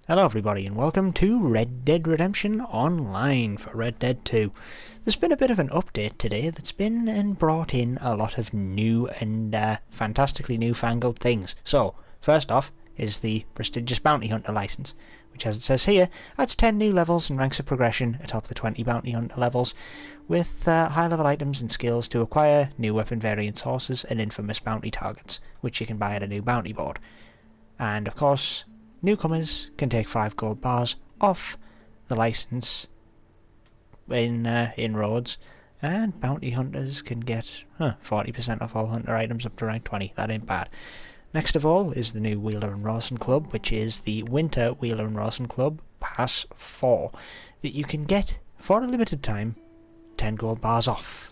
Hello everybody and welcome to Red Dead Redemption Online for Red Dead 2. There's been a bit of an update today that's been and brought in a lot of new and fantastically newfangled things. So, first off is the prestigious Bounty Hunter license, which as it says here, adds 10 new levels and ranks of progression atop the 20 Bounty Hunter levels, with high level items and skills to acquire new weapon variants, horses and infamous bounty targets, which you can buy at a new bounty board. And of course, newcomers can take 5 gold bars off the license in Rhodes, and bounty hunters can get 40% off all hunter items up to rank 20. That ain't bad. Next of all is the new Wheeler and Rawson Club, which is the Winter Wheeler and Rawson Club Pass 4, that you can get for a limited time 10 gold bars off.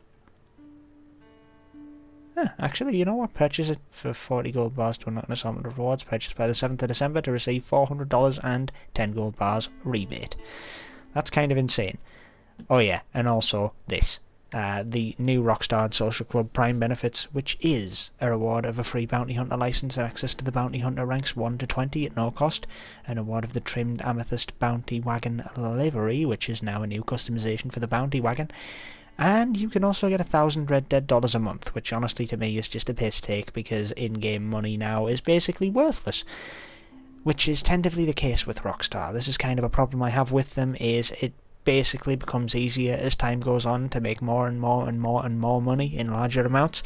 Actually, you know what? Purchase it for 40 gold bars to unlock an assortment of rewards. Purchase by the 7th of December to receive $400 and 10 gold bars rebate. That's kind of insane. Oh yeah, and also this. The new Rockstar and Social Club Prime benefits, which is a reward of a free Bounty Hunter license and access to the Bounty Hunter ranks 1 to 20 at no cost, an award of the trimmed Amethyst Bounty Wagon livery, which is now a new customization for the Bounty Wagon. And you can also get 1,000 Red Dead dollars a month, which honestly to me is just a piss take because in-game money now is basically worthless. Which is tentatively the case with Rockstar. This is kind of a problem I have with them, is it basically becomes easier as time goes on to make more and more and more and more money in larger amounts,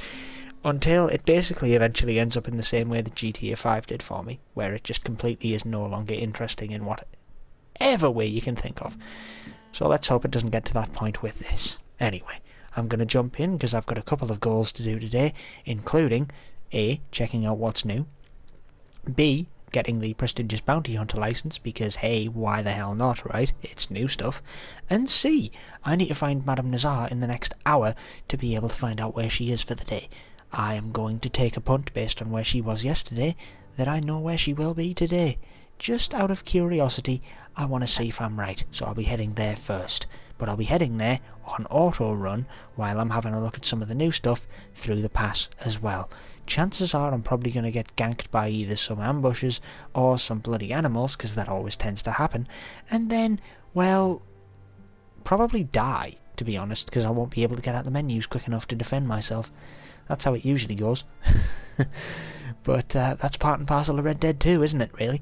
until it basically eventually ends up in the same way that GTA 5 did for me, where it just completely is no longer interesting in whatever way you can think of. So let's hope it doesn't get to that point with this. Anyway, I'm going to jump in because I've got a couple of goals to do today, including A, checking out what's new, B, getting the prestigious Bounty Hunter license because hey, why the hell not, right? It's new stuff. And C, I need to find Madame Nazar in the next hour to be able to find out where she is for the day. I am going to take a punt based on where she was yesterday that I know where she will be today. Just out of curiosity, I want to see if I'm right, so I'll be heading there first. But I'll be heading there on auto run while I'm having a look at some of the new stuff through the pass as well. Chances are I'm probably going to get ganked by either some ambushes or some bloody animals, because that always tends to happen, and then, well, probably die, to be honest, because I won't be able to get out the menus quick enough to defend myself. That's how it usually goes. But that's part and parcel of Red Dead 2, isn't it, really?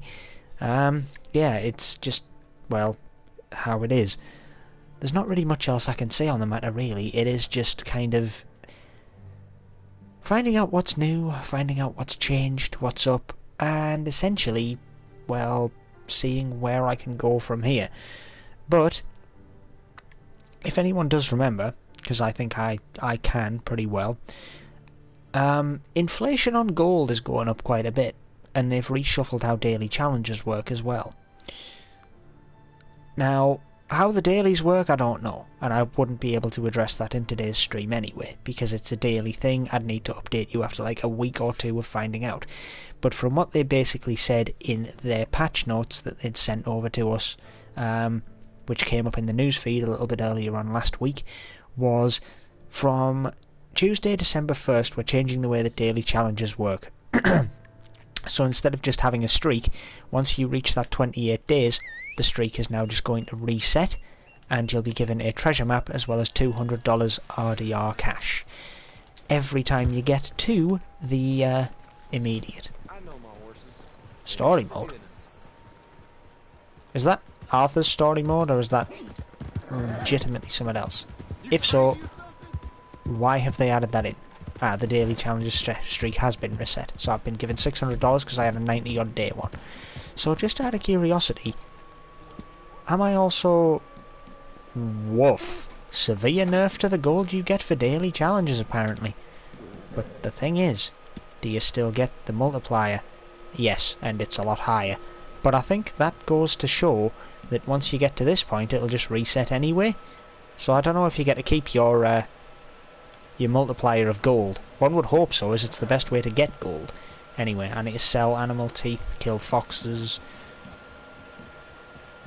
Yeah, it's just, well, how it is. There's not really much else I can say on the matter, really. It is just kind of finding out what's new, finding out what's changed, what's up, and essentially, well, seeing where I can go from here. But if anyone does remember, because I think I can pretty well, inflation on gold is going up quite a bit, and they've reshuffled how daily challenges work as well. Now, how the dailies work, I don't know, and I wouldn't be able to address that in today's stream anyway, because it's a daily thing. I'd need to update you after like a week or two of finding out. But from what they basically said in their patch notes that they'd sent over to us, which came up in the newsfeed a little bit earlier on last week, was from Tuesday, December 1st, we're changing the way that daily challenges work. So instead of just having a streak, once you reach that 28 days, the streak is now just going to reset, and you'll be given a treasure map as well as $200 RDR cash every time you get to the immediate story mode. Is that Arthur's story mode, or is that legitimately something else? If so, why have they added that in? The daily challenges streak has been reset, so I've been given $600 because I had a 90 odd day one. So just out of curiosity, am I also... woof. Severe nerf to the gold you get for daily challenges, apparently. But the thing is, do you still get the multiplier? Yes, and it's a lot higher. But I think that goes to show that once you get to this point, it'll just reset anyway. So I don't know if you get to keep your multiplier of gold. One would hope so, as it's the best way to get gold. Anyway, I need to sell animal teeth, kill foxes.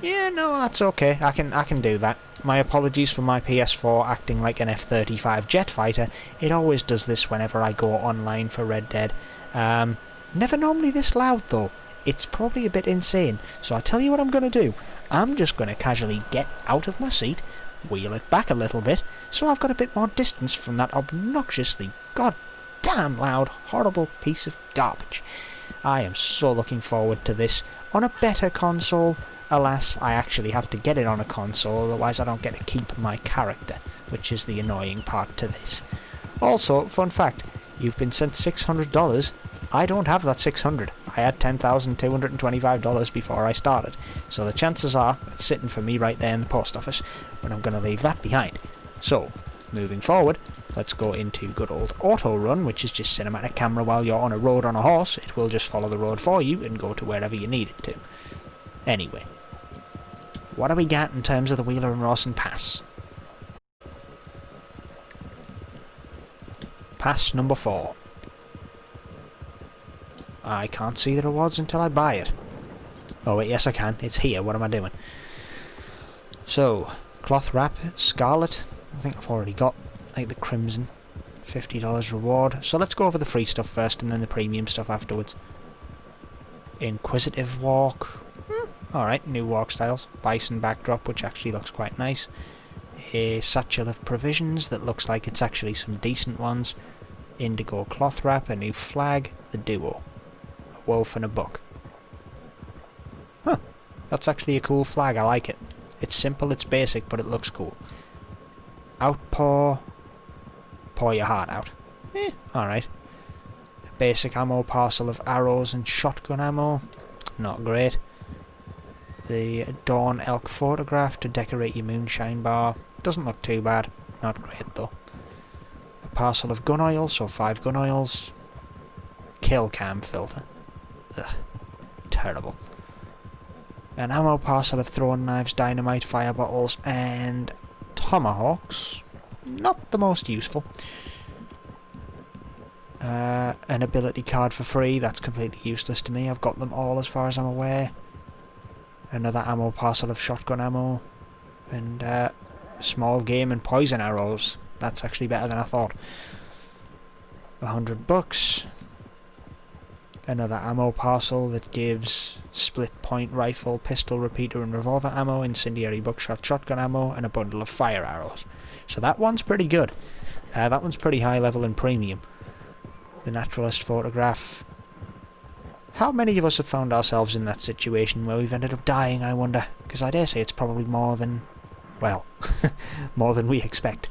Yeah, no, that's okay. I can do that. My apologies for my PS4 acting like an F-35 jet fighter. It always does this whenever I go online for Red Dead. Never normally this loud though. it's probably a bit insane. So I'll tell you what I'm going to do. I'm just going to casually get out of my seat, wheel it back a little bit, so I've got a bit more distance from that obnoxiously goddamn loud, horrible piece of garbage. I am so looking forward to this on a better console. Alas, I actually have to get it on a console, otherwise I don't get to keep my character, which is the annoying part to this. Also, fun fact, you've been sent $600. I don't have that 600. I had $10,225 before I started, so the chances are it's sitting for me right there in the post office, but I'm going to leave that behind. So, moving forward, let's go into good old auto run, which is just cinematic camera while you're on a road on a horse. It will just follow the road for you and go to wherever you need it to. Anyway, what do we got in terms of the Wheeler and Rawson Pass? Pass number 4. I can't see the rewards until I buy it. Oh wait, yes I can. It's here. What am I doing? So, cloth wrap, scarlet. I think I've already got like the crimson. $50 reward. So let's go over the free stuff first and then the premium stuff afterwards. Inquisitive walk. Alright, new walk styles. Bison backdrop, which actually looks quite nice. A satchel of provisions that looks like it's actually some decent ones. Indigo cloth wrap, a new flag, the duo. A wolf and a buck. Huh, that's actually a cool flag, I like it. It's simple, it's basic, but it looks cool. Outpour. Pour your heart out. Alright. A basic ammo parcel of arrows and shotgun ammo. Not great. The Dawn Elk photograph to decorate your moonshine bar. Doesn't look too bad. Not great though. A parcel of gun oil, so 5 gun oils. Kill cam filter. Ugh. Terrible. An ammo parcel of throwing knives, dynamite, fire bottles, and tomahawks. Not the most useful. An ability card for free. That's completely useless to me. I've got them all as far as I'm aware. Another ammo parcel of shotgun ammo. And small game and poison arrows. That's actually better than I thought. $100. Another ammo parcel that gives split point rifle, pistol repeater and revolver ammo, incendiary buckshot shotgun ammo, and a bundle of fire arrows. So that one's pretty good. That one's pretty high level and premium. The naturalist photograph. How many of us have found ourselves in that situation where we've ended up dying, I wonder? Because I dare say it's probably more than, well, more than we expect.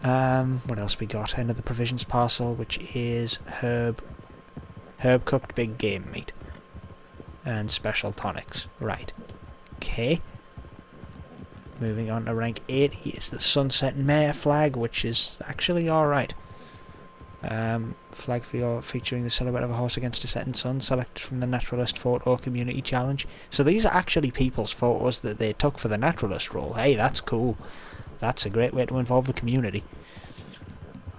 What else we got? Another provisions parcel, which is herb cooked big game meat. And special tonics. Right. Okay. Moving on to rank 8, here's the Sunset Mare flag, which is actually alright. Flag featuring the silhouette of a horse against a setting sun, selected from the Naturalist Photo Community Challenge. So these are actually people's photos that they took for the Naturalist role. Hey, that's cool. That's a great way to involve the community.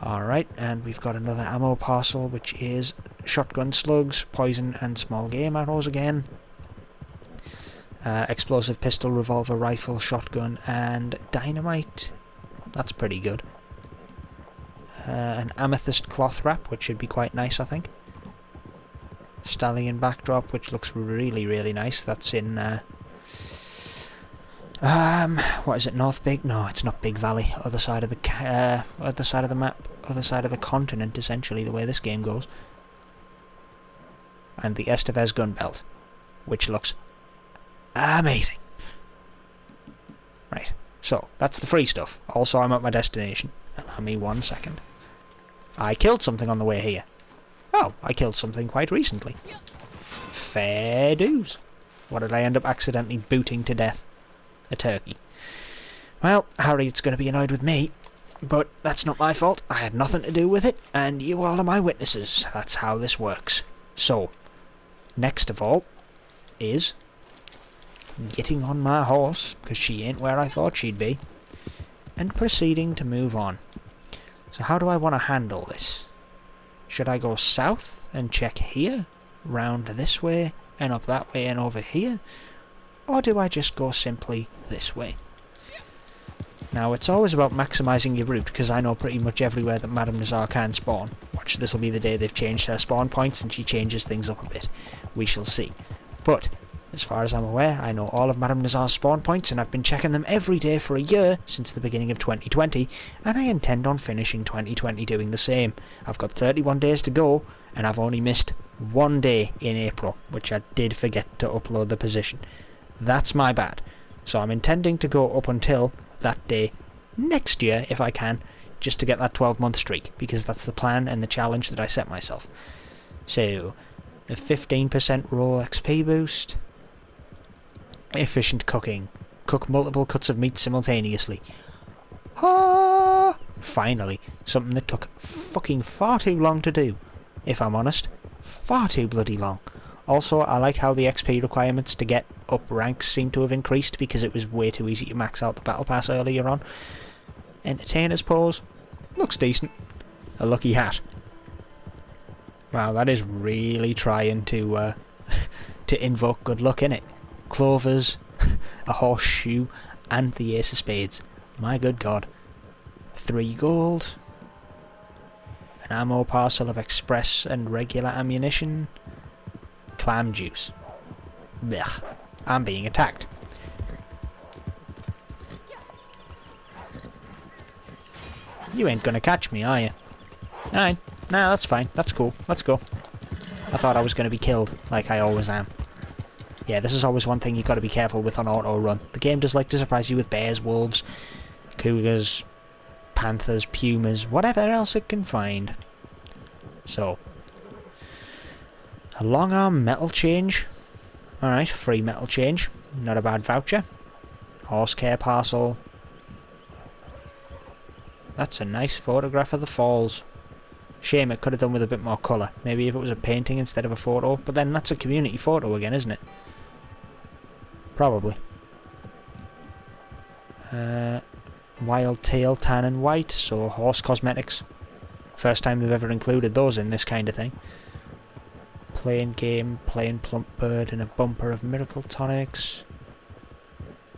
Alright, and we've got another ammo parcel, which is shotgun slugs, poison and small game arrows again. Explosive pistol, revolver, rifle, shotgun and dynamite. That's pretty good. An amethyst cloth wrap, which should be quite nice, I think. Stallion backdrop, which looks really, really nice. That's in what is it? North Big? No, it's not Big Valley. Other side of the other side of the map, other side of the continent, essentially, the way this game goes. And the Estevez gun belt, which looks amazing. Right, so that's the free stuff. Also, I'm at my destination. Allow me 1 second. I killed something on the way here. Oh, I killed something quite recently. Fair dues. What did I end up accidentally booting to death? A turkey. Well, Harriet's going to be annoyed with me, but that's not my fault. I had nothing to do with it, and you all are my witnesses. That's how this works. So, next of all is getting on my horse, because she ain't where I thought she'd be, and proceeding to move on. So how do I want to handle this? Should I go south and check here, round this way, and up that way and over here? Or do I just go simply this way? Now, it's always about maximising your route, because I know pretty much everywhere that Madame Nazar can spawn. Watch, this will be the day they've changed her spawn points and she changes things up a bit. We shall see. But as far as I'm aware, I know all of Madame Nazar's spawn points, and I've been checking them every day for a year since the beginning of 2020, and I intend on finishing 2020 doing the same. I've got 31 days to go, and I've only missed one day in April, which I did forget to upload the position. That's my bad. So I'm intending to go up until that day next year, if I can, just to get that 12-month streak, because that's the plan and the challenge that I set myself. So, a 15% raw XP boost. Efficient cooking. Cook multiple cuts of meat simultaneously. Ah! Finally, something that took fucking far too long to do, if I'm honest. Far too bloody long. Also, I like how the XP requirements to get up ranks seem to have increased, because it was way too easy to max out the battle pass earlier on. Entertainer's pose. Looks decent. A lucky hat. Wow, that is really trying to to invoke good luck, innit? Clovers, a horseshoe, and the ace of spades. My good god. 3 gold. An ammo parcel of express and regular ammunition. Clam juice. Blech. I'm being attacked. You ain't gonna catch me, are you? Nah, that's fine. That's cool. Let's go. I thought I was gonna be killed, like I always am. Yeah, this is always one thing you've got to be careful with on auto run. The game does like to surprise you with bears, wolves, cougars, panthers, pumas, whatever else it can find. So, a long arm metal change. Alright, free metal change. Not a bad voucher. Horse care parcel. That's a nice photograph of the falls. Shame it could have done with a bit more colour. Maybe if it was a painting instead of a photo. But then that's a community photo again, isn't it? Probably. Wild tail, tan and white. So horse cosmetics. First time they've ever included those in this kind of thing. Plain game, plain plump bird, and a bumper of miracle tonics.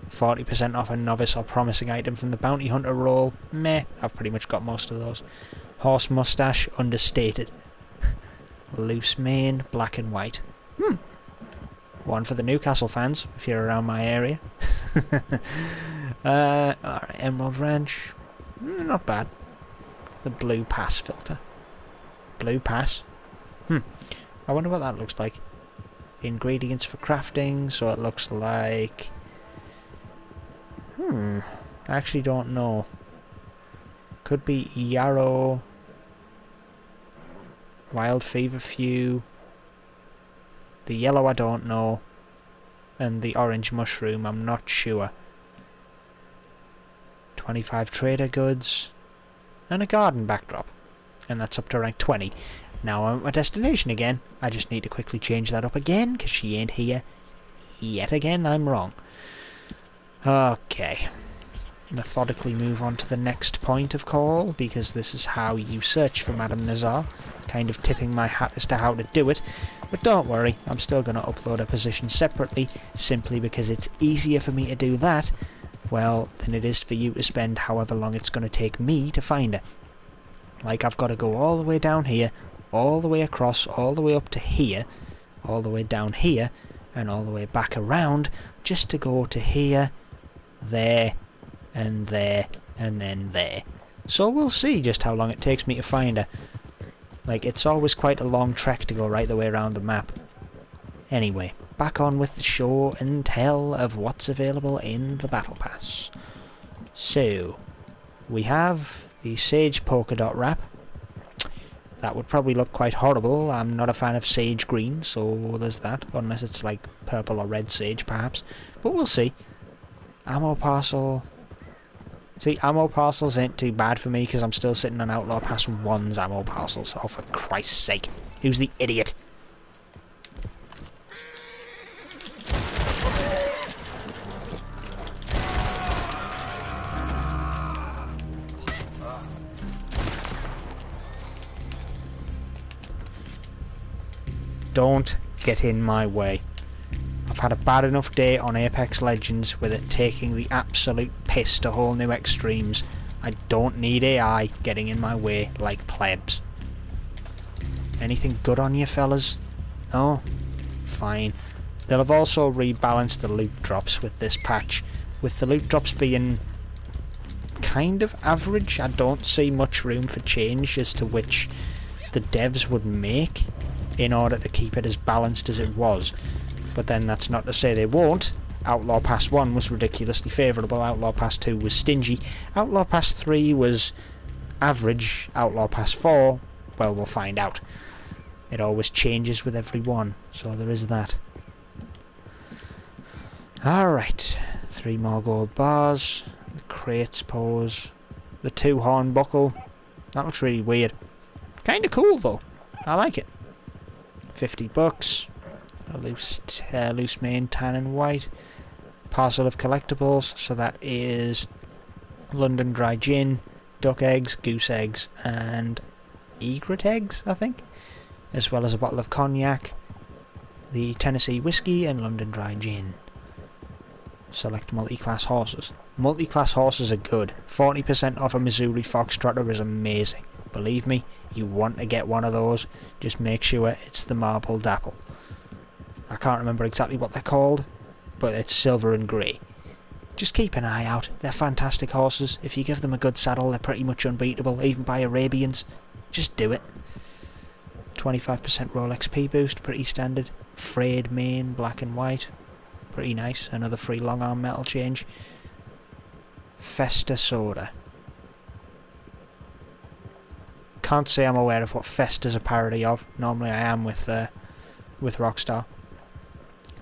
40% off a novice or promising item from the bounty hunter roll. Meh, I've pretty much got most of those. Horse mustache, understated. Loose mane, black and white. One for the Newcastle fans, if you're around my area. Alright, Emerald Ranch. Not bad. The blue pass filter. Blue pass? I wonder what that looks like. Ingredients for crafting, so it looks like... I actually don't know. Could be yarrow, wild feverfew, the yellow I don't know, and the orange mushroom I'm not sure. 25 trader goods, and a garden backdrop. And that's up to rank 20. Now I'm at my destination again. I just need to quickly change that up again, because she ain't here. Yet again, I'm wrong. Okay. Methodically move on to the next point of call, because this is how you search for Madame Nazar. Kind of tipping my hat as to how to do it. But don't worry, I'm still going to upload a position separately, simply because it's easier for me to do that, well, than it is for you to spend however long it's going to take me to find her. Like, I've got to go all the way down here, all the way across, all the way up to here, all the way down here, and all the way back around, just to go to here, there, and then there. So we'll see just how long it takes me to find her. Like, it's always quite a long trek to go right the way around the map. Anyway, back on with the show and tell of what's available in the Battle Pass. So, we have the Sage Polka Dot Wrap. That would probably look quite horrible. I'm not a fan of sage green, so there's that. Unless it's like purple or red sage, perhaps. But we'll see. Ammo parcel. See, ammo parcels ain't too bad for me because I'm still sitting on Outlaw Pass 1's ammo parcels. Oh, for Christ's sake. Who's the idiot? Don't get in my way. I've had a bad enough day on Apex Legends with it taking the absolute piss to whole new extremes. I don't need AI getting in my way like plebs. Anything good on you, fellas? No? Fine. They'll have also rebalanced the loot drops with this patch. With the loot drops being kind of average, I don't see much room for change as to which the devs would make in order to keep it as balanced as it was. But then that's not to say they won't. Outlaw Pass 1 was ridiculously favourable, Outlaw Pass 2 was stingy, Outlaw Pass 3 was average, Outlaw Pass 4, well, we'll find out. It always changes with every one, so there is that. Alright, 3 more gold bars, the crates pose, the 2 horn buckle, that looks really weird. Kinda cool though, I like it. 50 bucks, a loose mane tan and white, parcel of collectibles, so that is London dry gin, duck eggs, goose eggs and egret eggs, I think, as well as a bottle of cognac, the Tennessee whiskey and London dry gin. Select multi-class horses. Multi-class horses are good. 40% off a Missouri Foxtrotter is amazing. Believe me, you want to get one of those, just make sure it's the Marble Dapple. I can't remember exactly what they're called, but it's silver and grey. Just keep an eye out, they're fantastic horses. If you give them a good saddle, they're pretty much unbeatable, even by Arabians. Just do it. 25% roll XP boost, pretty standard. Frayed mane, black and white, pretty nice. Another free long arm metal change. Festa soda. Can't say I'm aware of what Festa's a parody of. Normally I am with Rockstar.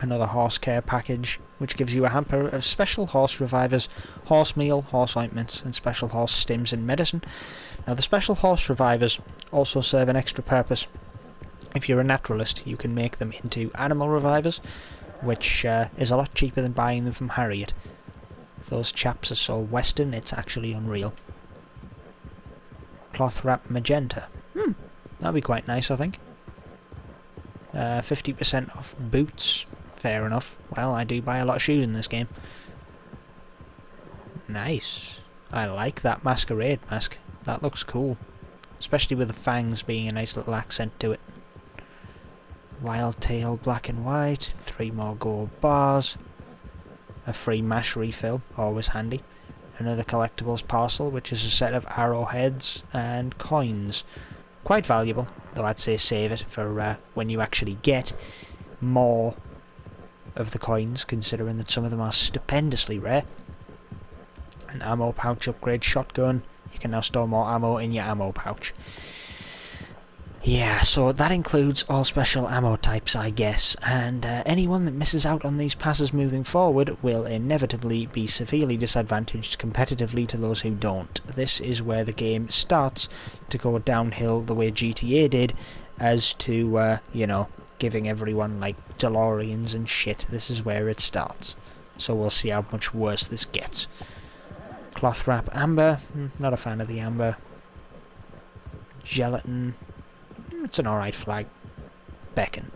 Another horse care package, which gives you a hamper of special horse revivers, horse meal, horse ointments, and special horse stims and medicine. Now the special horse revivers also serve an extra purpose. If you're a naturalist, you can make them into animal revivers, which is a lot cheaper than buying them from Harriet. Those chaps are so western, it's actually unreal. Cloth wrap magenta. That'd be quite nice, I think. 50% off boots. Fair enough. Well, I do buy a lot of shoes in this game. Nice. I like that masquerade mask. That looks cool. Especially with the fangs being a nice little accent to it. Wild tail black and white. 3 more gold bars. A free mash refill. Always handy. Another collectibles parcel, which is a set of arrowheads and coins. Quite valuable, though I'd say save it for when you actually get more of the coins, considering that some of them are stupendously rare. An ammo pouch upgrade shotgun. You can now store more ammo in your ammo pouch. Yeah, so that includes all special ammo types, I guess, and anyone that misses out on these passes moving forward will inevitably be severely disadvantaged competitively to those who don't. This is where the game starts to go downhill the way GTA did, as to, you know, giving everyone, like, DeLoreans and shit. This is where it starts. So we'll see how much worse this gets. Cloth wrap amber. Not a fan of the amber. Gelatin. It's an alright flag. Beacon.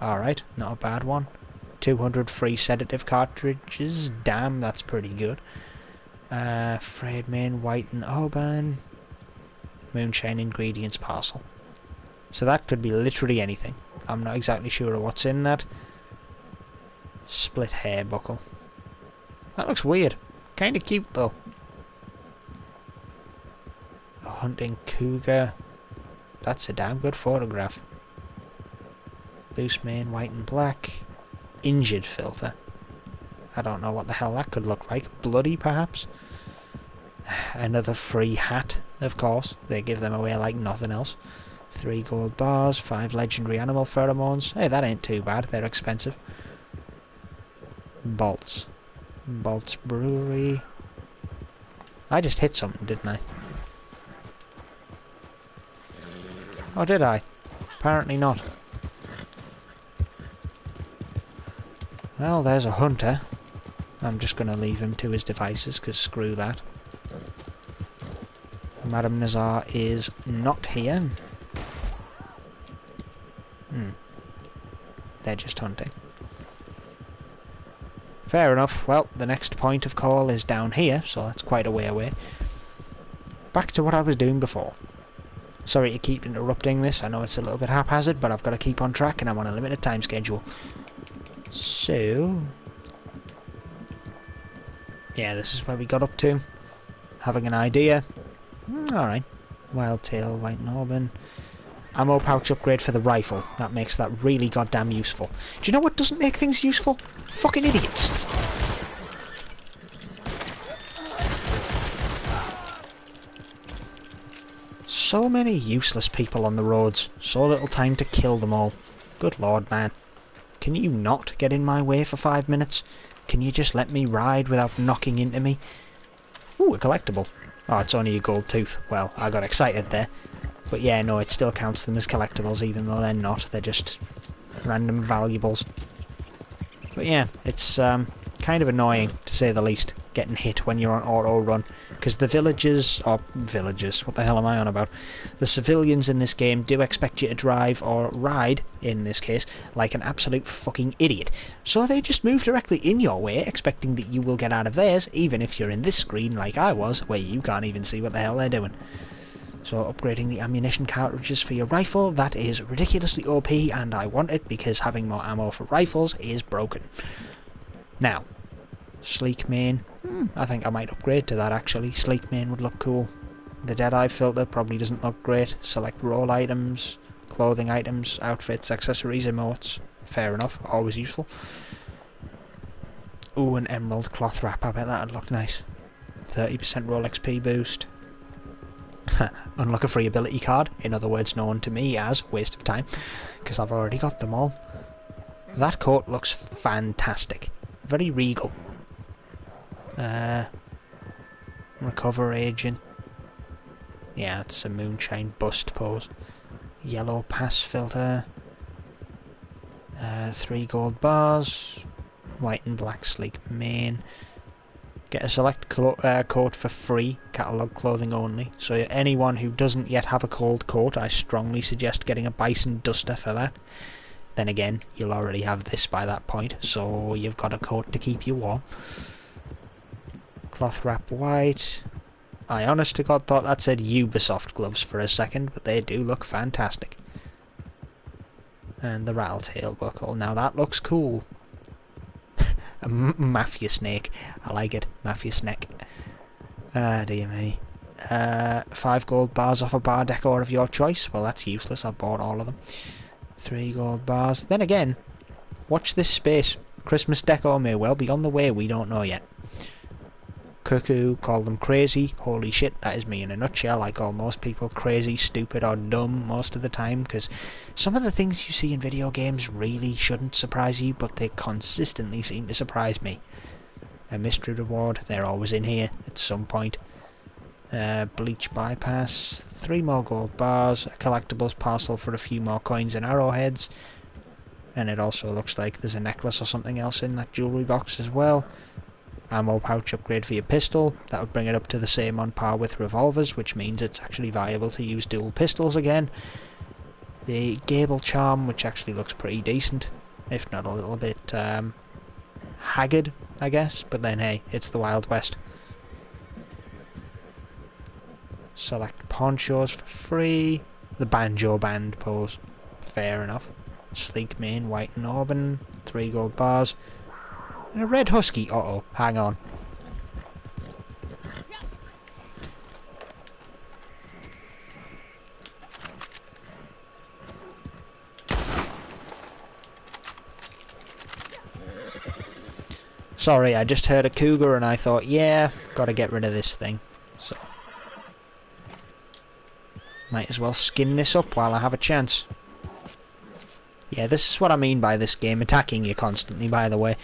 Alright, not a bad one. 200 free sedative cartridges. Damn, that's pretty good. Frayed mane, white and auburn. Moonshine ingredients parcel. So that could be literally anything. I'm not exactly sure of what's in that. Split hair buckle. That looks weird. Kinda cute though. A hunting cougar. That's a damn good photograph. Loose mane, white and black. Injured filter. I don't know what the hell that could look like. Bloody, perhaps? Another free hat, of course. They give them away like nothing else. 3 gold bars, 5 legendary animal pheromones. Hey, that ain't too bad. They're expensive. Bolts. Bolts Brewery. I just hit something, didn't I? Oh, did I? Apparently not. Well, there's a hunter. I'm just going to leave him to his devices, because screw that. Madame Nazar is not here. They're just hunting. Fair enough. Well, the next point of call is down here, so that's quite a way away. Back to what I was doing before. Sorry to keep interrupting this, I know it's a little bit haphazard, but I've got to keep on track and I'm on a limited time schedule. So... yeah, this is where we got up to. Having an idea. Alright. Wild tail, white Norman. Ammo pouch upgrade for the rifle. That makes that really goddamn useful. Do you know what doesn't make things useful? Fucking idiots. So many useless people on the roads. So little time to kill them all. Good lord, man. Can you not get in my way for 5 minutes? Can you just let me ride without knocking into me? Ooh, a collectible. Oh, it's only a gold tooth. Well, I got excited there. But yeah, no, it still counts them as collectibles, even though they're not. They're just random valuables. But yeah, it's kind of annoying, to say the least, getting hit when you're on auto run. Because the villagers, what the hell am I on about? The civilians in this game do expect you to drive, or ride, in this case, like an absolute fucking idiot. So they just move directly in your way, expecting that you will get out of theirs, even if you're in this screen like I was, where you can't even see what the hell they're doing. So upgrading the ammunition cartridges for your rifle, that is ridiculously OP, and I want it because having more ammo for rifles is broken. Now, sleek mane. I think I might upgrade to that actually. Sleek mane would look cool. The Deadeye filter probably doesn't look great. Select roll items, clothing items, outfits, accessories, emotes. Fair enough, always useful. Ooh, an emerald cloth wrap, I bet that'd look nice. 30% roll XP boost. Unlock a free ability card, in other words known to me as waste of time, because I've already got them all. That coat looks fantastic. Very regal. Recover agent. Yeah, it's a moonshine bust pose. Yellow pass filter. 3 gold bars. White and black sleek mane. Get a select coat for free, catalogue clothing only. So anyone who doesn't yet have a cold coat, I strongly suggest getting a bison duster for that. Then again, you'll already have this by that point, so you've got a coat to keep you warm. Cloth wrap white. I honest to God thought that said Ubisoft gloves for a second, but they do look fantastic. And the rattletail buckle. Now that looks cool. A mafia snake. I like it. Mafia snake. Ah, dear me. 5 gold bars off a bar decor of your choice. Well, that's useless. I've bought all of them. 3 gold bars. Then again, watch this space. Christmas decor may well be on the way. We don't know yet. Cuckoo, call them crazy. Holy shit, that is me in a nutshell. I call most people crazy, stupid or dumb most of the time, because some of the things you see in video games really shouldn't surprise you, but they consistently seem to surprise me. A mystery reward, they're always in here at some point. Bleach bypass, 3 more gold bars, a collectibles parcel for a few more coins and arrowheads, and it also looks like there's a necklace or something else in that jewellery box as well. Ammo pouch upgrade for your pistol, that would bring it up to the same on par with revolvers, which means it's actually viable to use dual pistols again. The Gable charm, which actually looks pretty decent, if not a little bit haggard, I guess, but then hey, it's the Wild West. Select ponchos for free. The banjo band pose, fair enough. Sleek mane, white and auburn, 3 gold bars. And a red husky. Uh-oh, hang on. Sorry, I just heard a cougar and I thought, yeah, gotta get rid of this thing. So, might as well skin this up while I have a chance. Yeah, this is what I mean by this game attacking you constantly, by the way.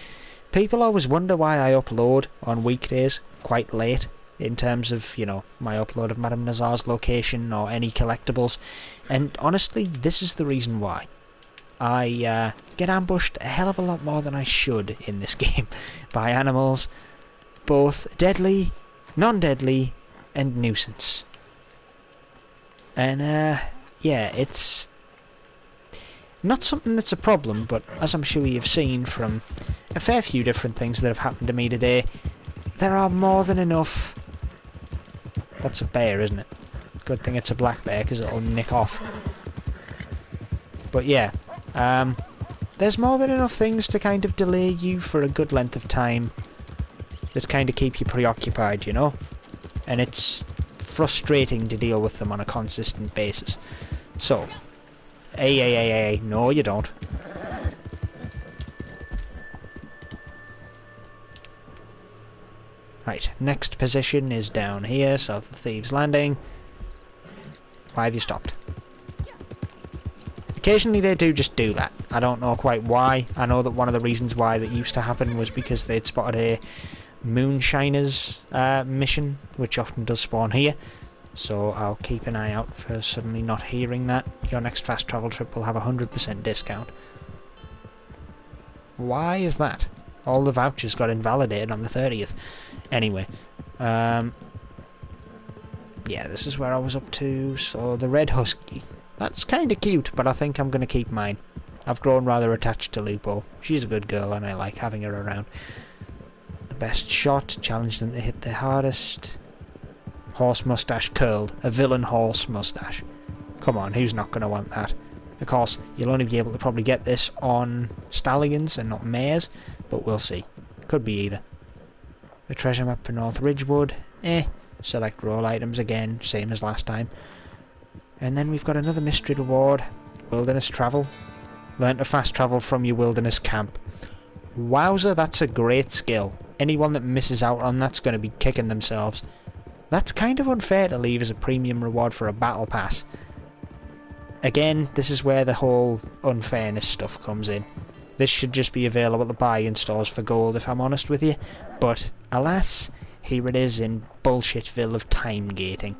People always wonder why I upload on weekdays quite late in terms of, you know, my upload of Madame Nazar's location or any collectibles. And honestly, this is the reason why. I get ambushed a hell of a lot more than I should in this game by animals, both deadly, non-deadly, and nuisance. And yeah, it's not something that's a problem, but as I'm sure you've seen from a fair few different things that have happened to me today, there are more than enough... That's a bear, isn't it? Good thing it's a black bear, because it'll nick off. But yeah, there's more than enough things to kind of delay you for a good length of time that kind of keep you preoccupied, you know? And it's frustrating to deal with them on a consistent basis. So, no you don't. Right, next position is down here, south of Thieves' Landing. Why have you stopped? Occasionally they do just do that. I don't know quite why. I know that one of the reasons why that used to happen was because they'd spotted a Moonshiners mission, which often does spawn here. So I'll keep an eye out for suddenly not hearing that. Your next fast travel trip will have a 100% discount. Why is that? All the vouchers got invalidated on the 30th. Anyway, yeah, this is where I was up to. So the Red Husky. That's kind of cute, but I think I'm going to keep mine. I've grown rather attached to Lupo. She's a good girl and I like having her around. The best shot, challenge them to hit their hardest. Horse mustache curled. A villain horse mustache. Come on, who's not going to want that? Of course, you'll only be able to probably get this on stallions and not mares, but we'll see. Could be either. The treasure map for North Ridgewood. Select role items again, same as last time. And then we've got another mystery reward. Wilderness travel. Learn to fast travel from your wilderness camp. Wowzer, that's a great skill. Anyone that misses out on that's going to be kicking themselves. That's kind of unfair to leave as a premium reward for a battle pass. Again, this is where the whole unfairness stuff comes in. This should just be available to buy in stores for gold, if I'm honest with you. But, alas, here it is in Bullshitville of time gating.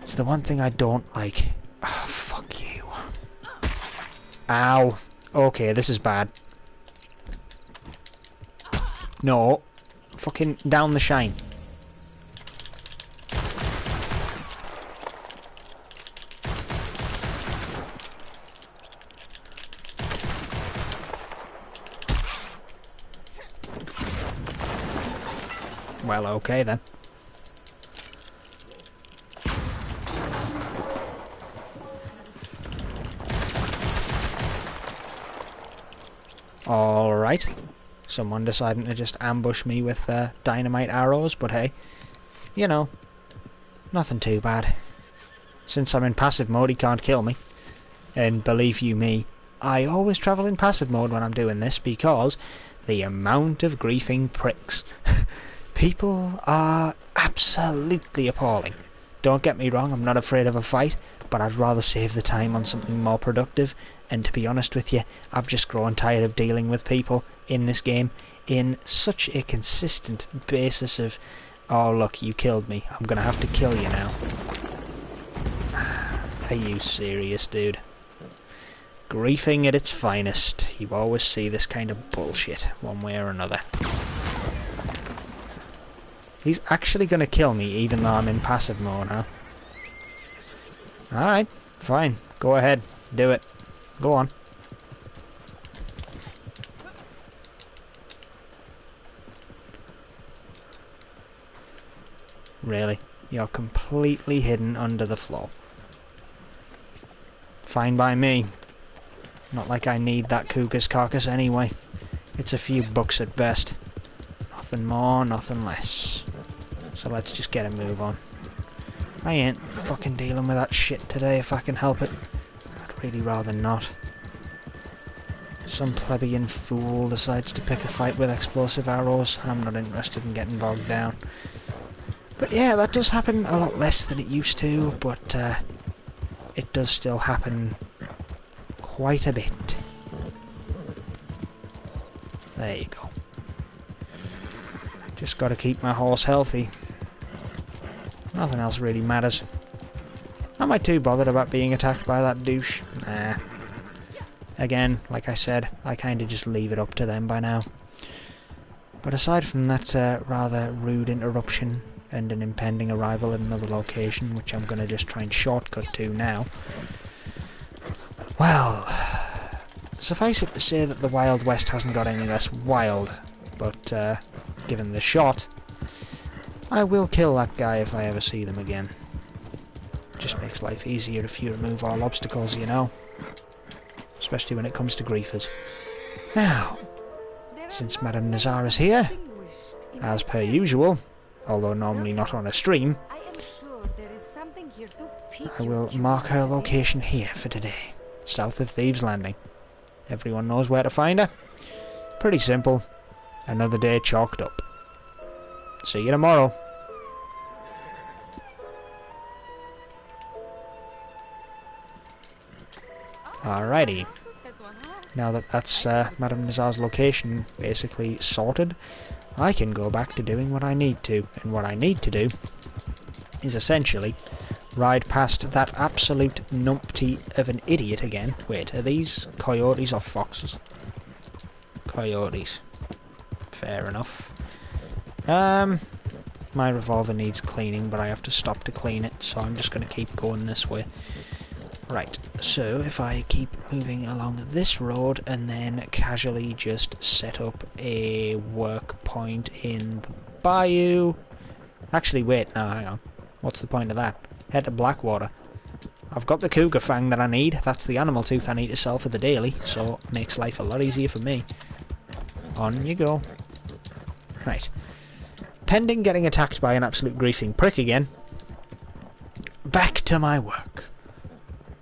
It's the one thing I don't like. Oh, fuck you. Ow. Okay, this is bad. No. Fucking down the shine. Well, okay then. Alright. Someone deciding to just ambush me with dynamite arrows, but hey. You know, nothing too bad. Since I'm in passive mode, he can't kill me. And believe you me, I always travel in passive mode when I'm doing this because the amount of griefing pricks. People are absolutely appalling. Don't get me wrong, I'm not afraid of a fight, but I'd rather save the time on something more productive, and to be honest with you, I've just grown tired of dealing with people in this game in such a consistent basis of, oh look, you killed me, I'm gonna have to kill you now. Are you serious, dude? Griefing at its finest. You always see this kind of bullshit, one way or another. He's actually going to kill me even though I'm in passive mode, huh? Alright, fine. Go ahead. Do it. Go on. Really? You're completely hidden under the floor. Fine by me. Not like I need that cougar's carcass anyway. It's a few bucks at best. Nothing more, nothing less. So let's just get a move on. I ain't fucking dealing with that shit today if I can help it. I'd really rather not. Some plebeian fool decides to pick a fight with explosive arrows. I'm not interested in getting bogged down. But yeah, that does happen a lot less than it used to, but it does still happen quite a bit. There you go. Just gotta keep my horse healthy. Nothing else really matters. Am I too bothered about being attacked by that douche? Nah. Again, like I said, I kinda just leave it up to them by now. But aside from that rather rude interruption and an impending arrival at another location, which I'm gonna just try and shortcut to now, well, suffice it to say that the Wild West hasn't got any less wild, but given the shot, I will kill that guy if I ever see them again. Just makes life easier if you remove all obstacles, you know. Especially when it comes to griefers. Now, since Madame Nazar is here, as per usual, although normally not on a stream, I will mark her location here for today, south of Thieves' Landing. Everyone knows where to find her. Pretty simple. Another day chalked up. See you tomorrow. Alrighty. Now that that's Madame Nazar's location basically sorted, I can go back to doing what I need to. And what I need to do is essentially ride past that absolute numpty of an idiot again. Wait, are these coyotes or foxes? Coyotes. Fair enough. My revolver needs cleaning, but I have to stop to clean it, so I'm just going to keep going this way. Right, so if I keep moving along this road and then casually just set up a work point in the bayou... Actually, wait, no, hang on. What's the point of that? Head to Blackwater. I've got the cougar fang that I need. That's the animal tooth I need to sell for the daily, so it makes life a lot easier for me. On you go. Right. Pending getting attacked by an absolute griefing prick again, back to my work.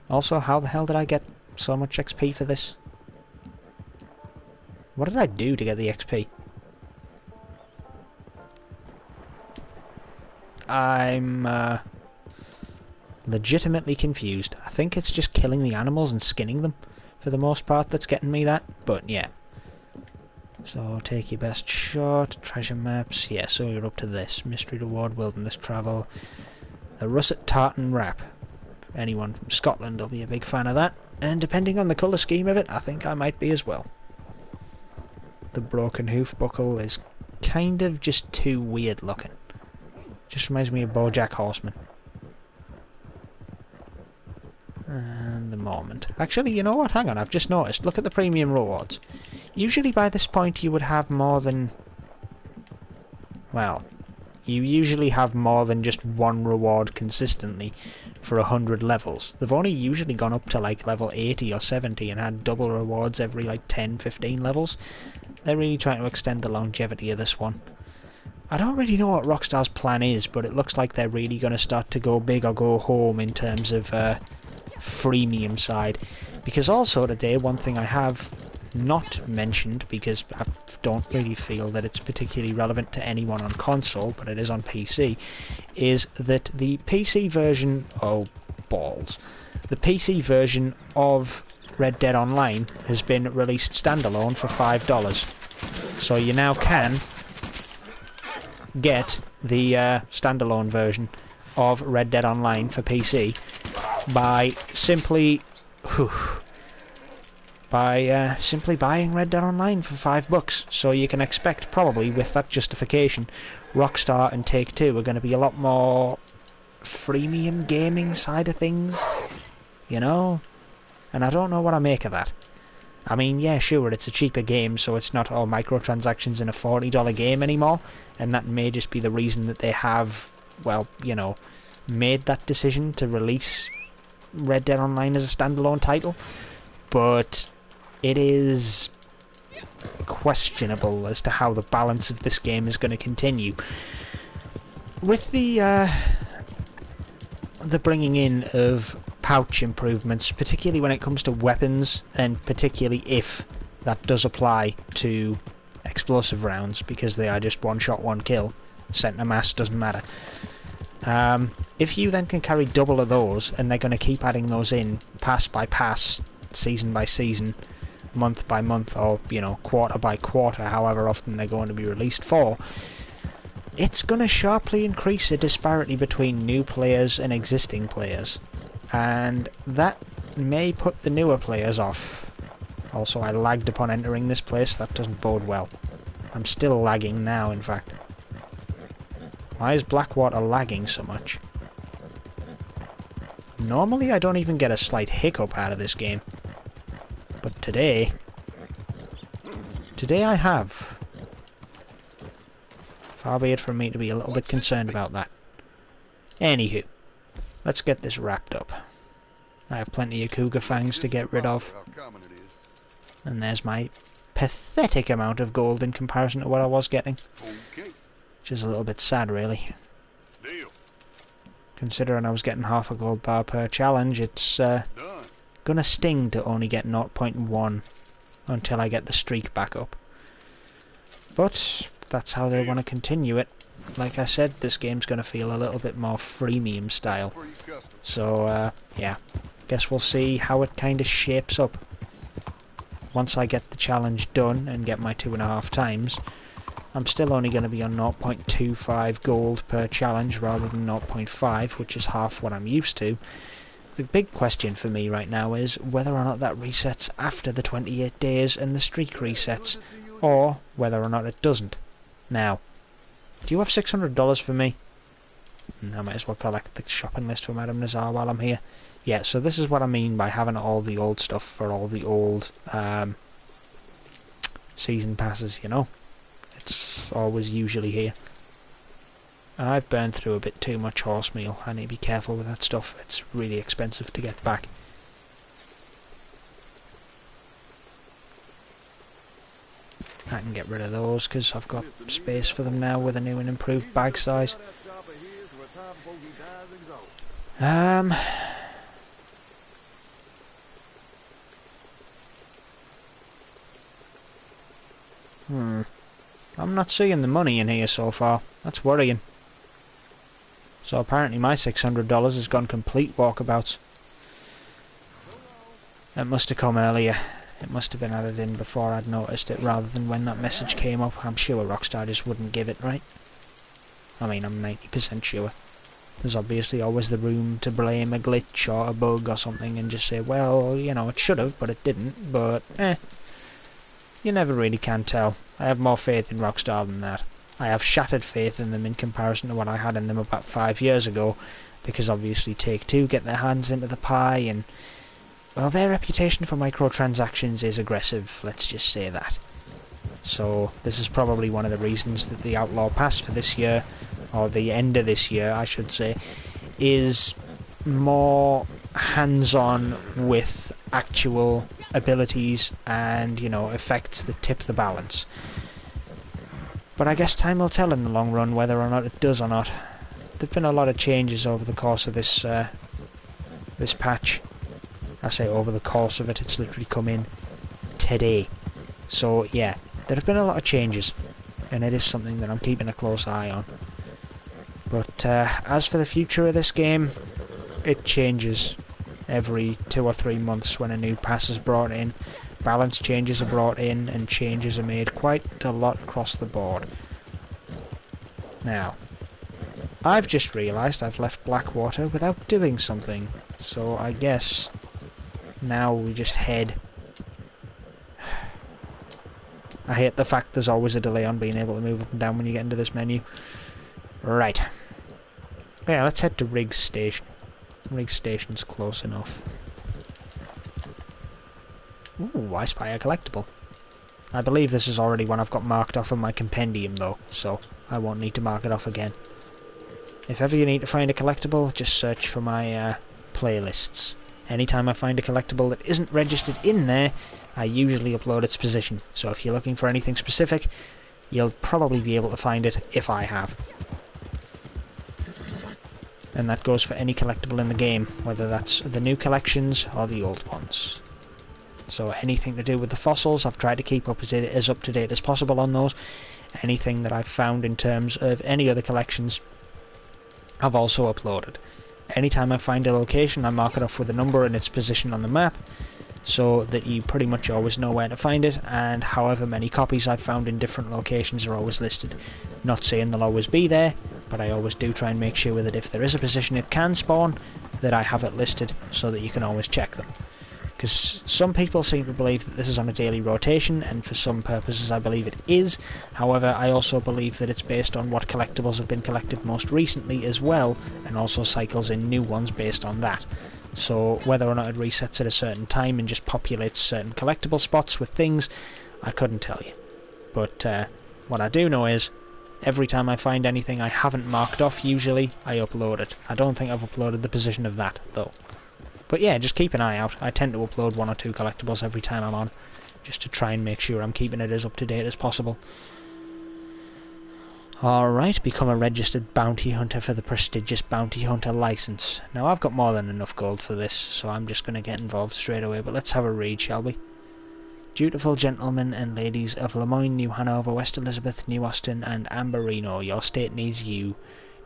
Also, how the hell did I get so much XP for this? What did I do to get the XP? I'm legitimately confused. I think it's just killing the animals and skinning them for the most part that's getting me that, but yeah. So take your best shot, treasure maps, yeah, so you're up to this. Mystery reward, wilderness travel, a russet tartan wrap. Anyone from Scotland will be a big fan of that, and depending on the colour scheme of it, I think I might be as well. The broken hoof buckle is kind of just too weird looking. Just reminds me of BoJack Horseman. And the moment. Actually, you know what? Hang on, I've just noticed. Look at the premium rewards. Usually by this point you would have more than... Well, you usually have more than just one reward consistently for 100 levels. They've only usually gone up to like level 80 or 70 and had double rewards every like 10, 15 levels. They're really trying to extend the longevity of this one. I don't really know what Rockstar's plan is, but it looks like they're really going to start to go big or go home in terms of freemium side. Because also today, one thing I have not mentioned, because I don't really feel that it's particularly relevant to anyone on console, but it is on PC, is that the PC version... Oh, balls. The PC version of Red Dead Online has been released standalone for $5. So you now can get the standalone version of Red Dead Online for PC by simply simply buying Red Dead Online for $5. So you can expect, probably with that justification, Rockstar and Take-Two are going to be a lot more freemium gaming side of things, you know? And I don't know what I make of that. I mean, yeah, sure, it's a cheaper game, so it's not all microtransactions in a $40 game anymore, and that may just be the reason that they have, well, you know, made that decision to release Red Dead Online as a standalone title, but it is questionable as to how the balance of this game is going to continue. With the bringing in of pouch improvements, particularly when it comes to weapons, and particularly if that does apply to explosive rounds, because they are just one shot, one kill, center mass doesn't matter. If you then can carry double of those, and they're going to keep adding those in pass by pass, season by season, month by month, or, you know, quarter by quarter, however often they're going to be released for, it's going to sharply increase the disparity between new players and existing players. And that may put the newer players off. Also, I lagged upon entering this place. That doesn't bode well. I'm still lagging now, in fact. Why is Blackwater lagging so much? Normally, I don't even get a slight hiccup out of this game. But today... Today I have. Far be it from me to be a little bit concerned about that. Anywho. let's get this wrapped up. I have plenty of cougar fangs to get rid of. And there's my pathetic amount of gold in comparison to what I was getting. Which is a little bit sad, really. Considering I was getting half a gold bar per challenge, it's gonna sting to only get 0.1 until I get the streak back up. But that's how they want to continue it. Like I said, this game's gonna feel a little bit more freemium style. So, yeah. Guess we'll see how it kind of shapes up. Once I get the challenge done and get my 2.5 times, I'm still only going to be on 0.25 gold per challenge rather than 0.5, which is half what I'm used to. The big question for me right now is whether or not that resets after the 28 days and the streak resets, or whether or not it doesn't. Now, do you have $600 for me? I might as well collect the shopping list from Adam Nazar while I'm here. Yeah, so this is what I mean by having all the old stuff for all the old season passes, you know. It's always usually here. I've burned through a bit too much horse meal. I need to be careful with that stuff. It's really expensive to get back. I can get rid of those because I've got space for them now with a new and improved bag size. I'm not seeing the money in here so far. That's worrying. So apparently my $600 has gone complete walkabouts. It must have come earlier. It must have been added in before I'd noticed it rather than when that message came up. I'm sure Rockstar just wouldn't give it, right? I mean, I'm 90% sure. There's obviously always the room to blame a glitch or a bug or something and just say, well, you know, it should have, but it didn't. But, you never really can tell. I have more faith in Rockstar than that. I have shattered faith in them in comparison to what I had in them about 5 years ago, because obviously Take-Two get their hands into the pie, and, well, their reputation for microtransactions is aggressive, let's just say that. So this is probably one of the reasons that the Outlaw Pass for this year, or the end of this year I should say, is more hands-on with actual abilities and, you know, effects that tip the balance. But I guess time will tell in the long run whether or not it does or not. There've been a lot of changes over the course of this this patch. I say over the course of it, it's literally come in today. So yeah, there have been a lot of changes, and it is something that I'm keeping a close eye on. But as for the future of this game, it changes every 2 or 3 months when a new pass is brought in. Balance changes are brought in, and changes are made quite a lot across the board. Now, I've just realised I've left Blackwater without doing something, so I guess now we just head. I hate the fact there's always a delay on being able to move up and down when you get into this menu. Right. Yeah, let's head to Riggs Station. Riggs Station's close enough. Ooh, I spy a collectible. I believe this is already one I've got marked off on my compendium though, so I won't need to mark it off again. If ever you need to find a collectible, just search for my playlists. Anytime I find a collectible that isn't registered in there, I usually upload its position. So if you're looking for anything specific, you'll probably be able to find it if I have. And that goes for any collectible in the game, whether that's the new collections or the old ones. So anything to do with the fossils, I've tried to keep as up to date as possible on those. Anything that I've found in terms of any other collections, I've also uploaded. Anytime I find a location, I mark it off with a number and its position on the map, so that you pretty much always know where to find it, and however many copies I've found in different locations are always listed. Not saying they'll always be there, but I always do try and make sure that if there is a position it can spawn, that I have it listed so that you can always check them. Because some people seem to believe that this is on a daily rotation, and for some purposes I believe it is. However, I also believe that it's based on what collectibles have been collected most recently as well, and also cycles in new ones based on that. So whether or not it resets at a certain time and just populates certain collectible spots with things, I couldn't tell you. But what I do know is, Every time I find anything I haven't marked off, usually, I upload it. I don't think I've uploaded the position of that, though. But yeah, just keep an eye out. I tend to upload 1 or 2 collectibles every time I'm on, just to try and make sure I'm keeping it as up to date as possible. Alright, become a registered bounty hunter for the prestigious bounty hunter license. Now I've got more than enough gold for this, so I'm just going to get involved straight away, but let's have a read, shall we? Dutiful gentlemen and ladies of Lemoyne, New Hanover, West Elizabeth, New Austin and Amberino, your state needs you.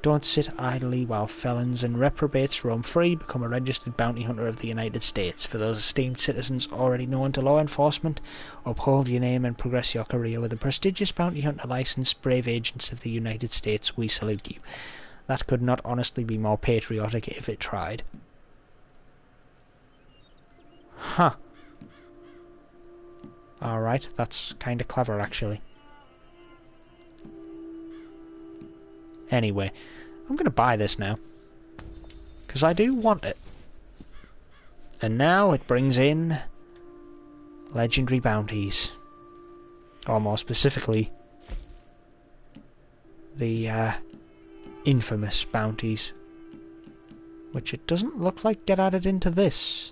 Don't sit idly while felons and reprobates roam free. Become a registered bounty hunter of the United States. For those esteemed citizens already known to law enforcement, uphold your name and progress your career with a prestigious bounty hunter license. Brave agents of the United States, we salute you. That could not honestly be more patriotic if it tried. Huh. Alright, that's kinda clever actually. Anyway, I'm going to buy this now, because I do want it. And now it brings in legendary bounties, or more specifically, the infamous bounties, which it doesn't look like get added into this,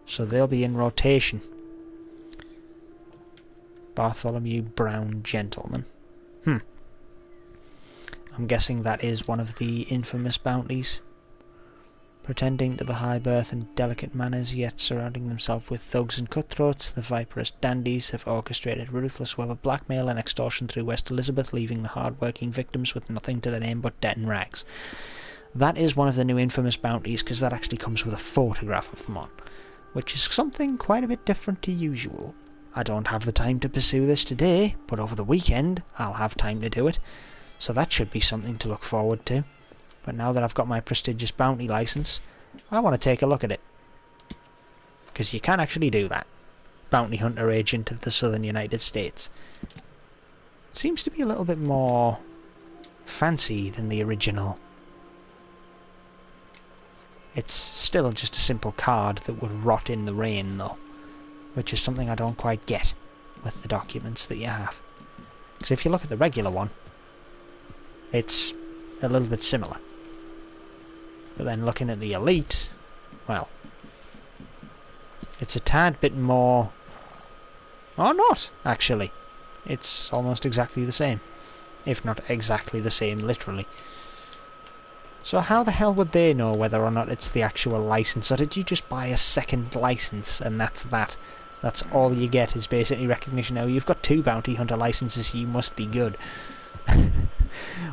so they'll be in rotation. Bartholomew Brown Gentleman. I'm guessing that is one of the infamous bounties. Pretending to the high birth and delicate manners, yet surrounding themselves with thugs and cutthroats, the viperous dandies have orchestrated ruthless web of blackmail and extortion through West Elizabeth, leaving the hard-working victims with nothing to their name but debt and rags. That is one of the new infamous bounties, because that actually comes with a photograph of them on, which is something quite a bit different to usual. I don't have the time to pursue this today, but over the weekend I'll have time to do it. So that should be something to look forward to. But now that I've got my prestigious bounty license, I want to take a look at it. Because you can actually do that. Bounty hunter agent of the southern United States. Seems to be a little bit more fancy than the original. It's still just a simple card that would rot in the rain though. Which is something I don't quite get with the documents that you have. Because if you look at the regular one, it's a little bit similar. But then looking at the Elite, well, it's a tad bit more... or not, actually. It's almost exactly the same. If not exactly the same, literally. So how the hell would they know whether or not it's the actual license, or did you just buy a second license and that's that? That's all you get, is basically recognition. Oh, you've got 2 bounty hunter licenses, you must be good.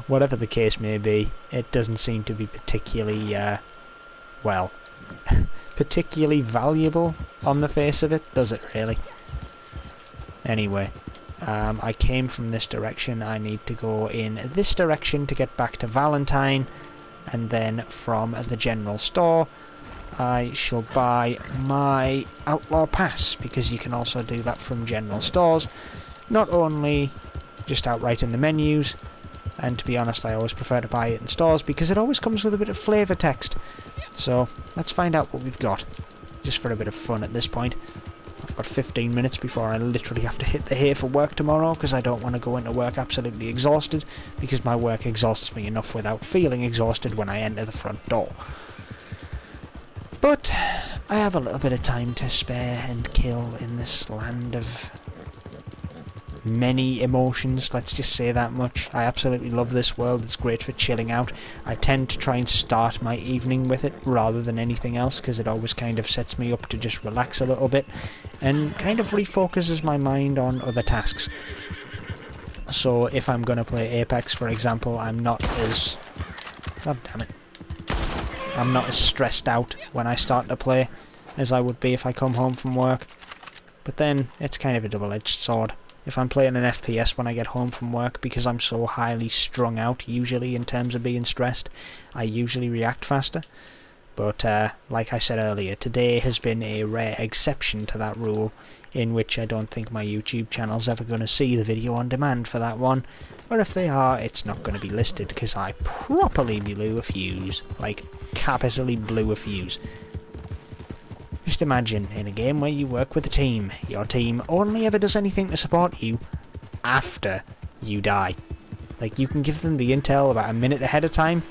Whatever the case may be, it doesn't seem to be particularly, well, particularly valuable on the face of it, does it really? Anyway, I came from this direction, I need to go in this direction to get back to Valentine, and then from the general store, I shall buy my Outlaw Pass, because you can also do that from general stores, not only just outright in the menus, and to be honest I always prefer to buy it in stores because it always comes with a bit of flavour text. So let's find out what we've got, just for a bit of fun at this point. I've got 15 minutes before I literally have to hit the hay for work tomorrow, because I don't want to go into work absolutely exhausted, because my work exhausts me enough without feeling exhausted when I enter the front door. But I have a little bit of time to spare and kill in this land of many emotions, let's just say that much. I absolutely love this world, it's great for chilling out. I tend to try and start my evening with it rather than anything else, because it always kind of sets me up to just relax a little bit and kind of refocuses my mind on other tasks. So if I'm going to play Apex, for example, I'm not as... God damn it. I'm not as stressed out when I start to play as I would be if I come home from work. But then, it's kind of a double-edged sword. If I'm playing an FPS when I get home from work, because I'm so highly strung out, usually, in terms of being stressed, I usually react faster. But, like I said earlier, today has been a rare exception to that rule, in which I don't think my YouTube channel's ever going to see the video on demand for that one. Or if they are, it's not going to be listed, because I properly blew a fuse. Like, capitally blew a fuse. Just imagine, in a game where you work with a team, your team only ever does anything to support you after you die. Like, you can give them the intel about a minute ahead of time,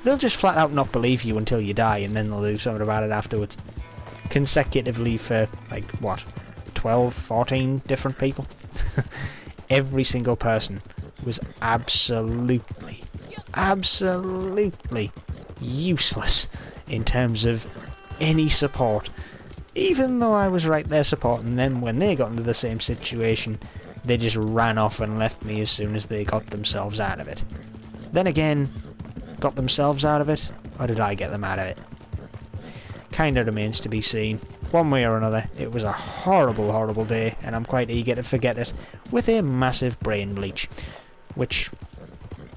they'll just flat out not believe you until you die, and then they'll do something about it afterwards. Consecutively for, like, what, 12, 14 different people? Every single person was absolutely useless in terms of any support. Even though I was right there supporting them, when they got into the same situation, they just ran off and left me as soon as they got themselves out of it. Then again, got themselves out of it, or did I get them out of it? Kinda remains to be seen. One way or another, it was a horrible, horrible day, and I'm quite eager to forget it with a massive brain bleach, which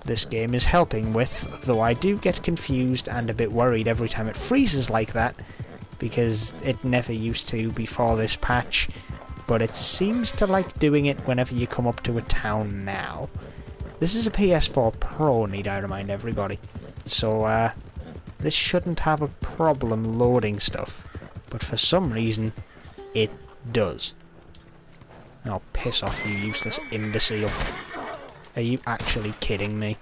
this game is helping with, though I do get confused and a bit worried every time it freezes like that, because it never used to before this patch, but it seems to like doing it whenever you come up to a town now. This is a PS4 Pro, need I remind everybody, so this shouldn't have a problem loading stuff, but for some reason it does. Oh, piss off, you useless imbecile. Are you actually kidding me?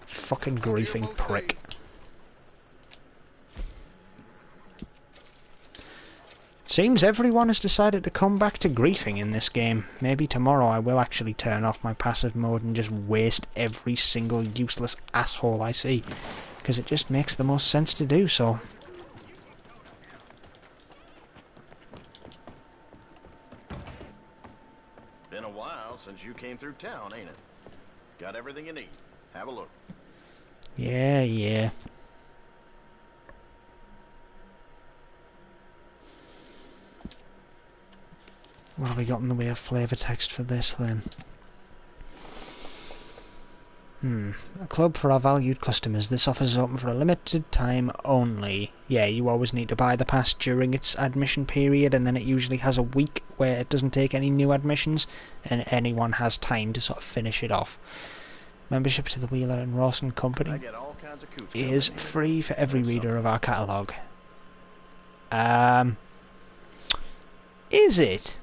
Fucking griefing prick. Seems everyone has decided to come back to griefing in this game. Maybe tomorrow I will actually turn off my passive mode and just waste every single useless asshole I see, because it just makes the most sense to do so. Been a while since you came through town, ain't it? Got everything you need. Have a look. Yeah. What have we got in the way of flavour text for this then? A club for our valued customers. This offer is open for a limited time only. Yeah, you always need to buy the pass during its admission period, and then it usually has a week where it doesn't take any new admissions, and anyone has time to sort of finish it off. Membership to the Wheeler and Rawson Company is free for every reader of our catalogue. Is it?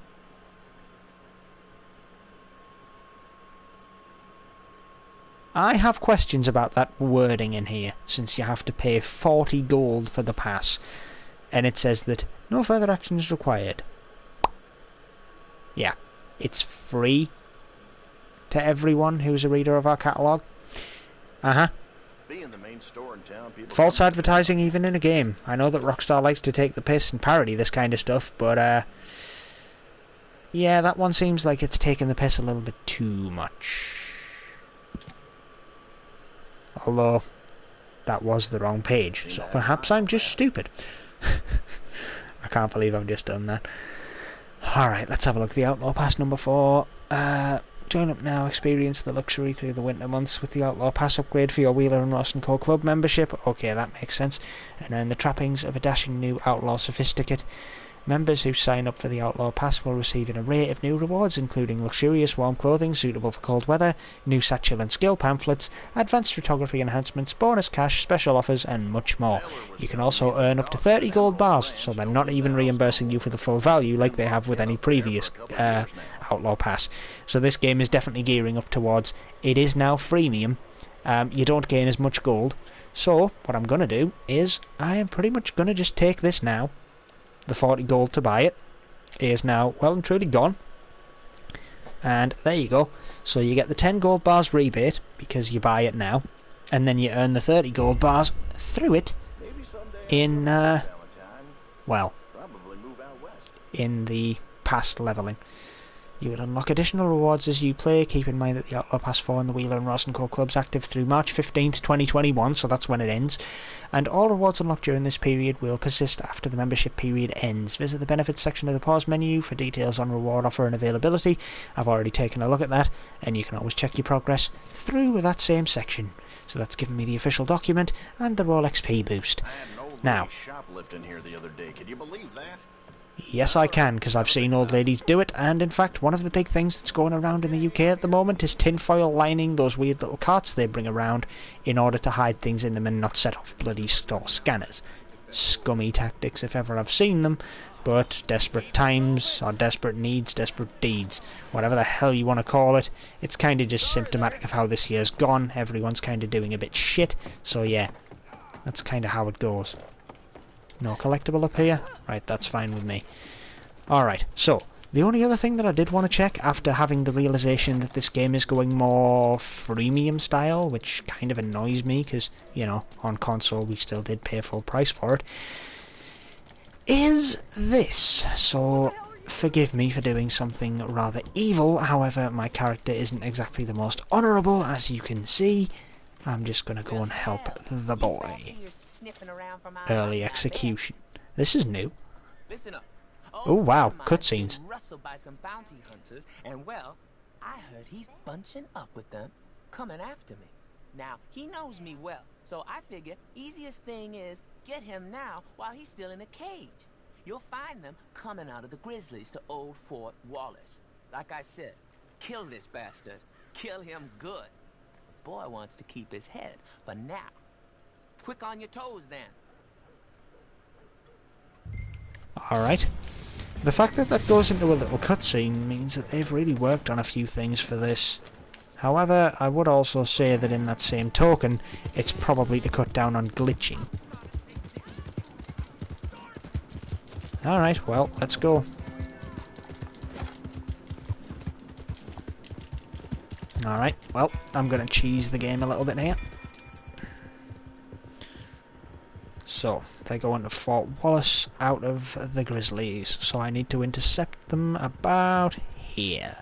I have questions about that wording in here, since you have to pay 40 gold for the pass, and it says that no further action is required. Yeah, it's free to everyone who's a reader of our catalogue. Being the main store in town, people false advertising even in a game. I know that Rockstar likes to take the piss and parody this kind of stuff, but yeah, that one seems like it's taking the piss a little bit too much. Although, that was the wrong page, so perhaps I'm just stupid. I can't believe I've just done that. Alright, let's have a look at the Outlaw Pass number 4. Join up now, experience the luxury through the winter months with the Outlaw Pass upgrade for your Wheeler and Rawson Co. Club membership. Okay, that makes sense. And earn the trappings of a dashing new Outlaw Sophisticate. Members who sign up for the Outlaw Pass will receive an array of new rewards, including luxurious warm clothing suitable for cold weather, new satchel and skill pamphlets, advanced photography enhancements, bonus cash, special offers, and much more. You can also earn up to 30 gold bars, so they're not even reimbursing you for the full value like they have with any previous Outlaw Pass. So this game is definitely gearing up towards, it is now freemium. You don't gain as much gold. So what I'm going to do is, I am pretty much going to just take this now. The 40 gold to buy it is now well and truly gone, and there you go. So you get the 10 gold bars rebate because you buy it now, and then you earn the 30 gold bars through it in well, in the past leveling. You will unlock additional rewards as you play. Keep in mind that the Outlaw Pass 4 and the Wheeler and Rawson Co. Club's active through March 15th, 2021, so that's when it ends. And all rewards unlocked during this period will persist after the membership period ends. Visit the benefits section of the pause menu for details on reward offer and availability. I've already taken a look at that, and you can always check your progress through that same section. So that's given me the official document and the Roll XP boost. Now, shoplifting here the other day. Can you believe that? yes, I can, because I've seen old ladies do it, and in fact, one of the big things that's going around in the UK at the moment is tinfoil lining those weird little carts they bring around in order to hide things in them and not set off bloody store scanners. Scummy tactics if ever I've seen them, but desperate times, or desperate needs, desperate deeds, whatever the hell you want to call it, it's kind of just symptomatic of how this year's gone. Everyone's kind of doing a bit shit, so yeah, that's kind of how it goes. No collectible up here? Right, that's fine with me. Alright, so, the only other thing that I did want to check after having the realization that this game is going more freemium style, which kind of annoys me because, you know, on console we still did pay full price for it, is this. So, forgive me for doing something rather evil, however, my character isn't exactly the most honourable, as you can see. I'm just going to go and help the boy. Early execution. This is new. Oh wow, cutscenes. Rustled by some bounty hunters, and well, I heard he's bunching up with them, coming after me. Now, he knows me well, so I figure easiest thing is get him now while he's still in a cage. You'll find them coming out of the grizzlies to Old Fort Wallace. Like I said, kill this bastard. Kill him good. The boy wants to keep his head for now. Quick on your toes, then. Alright. The fact that that goes into a little cutscene means that they've really worked on a few things for this. However, I would also say that in that same token, it's probably to cut down on glitching. Alright, well, let's go. Alright, well, I'm gonna cheese the game a little bit here. So, they go into Fort Wallace out of the Grizzlies, so I need to intercept them about here.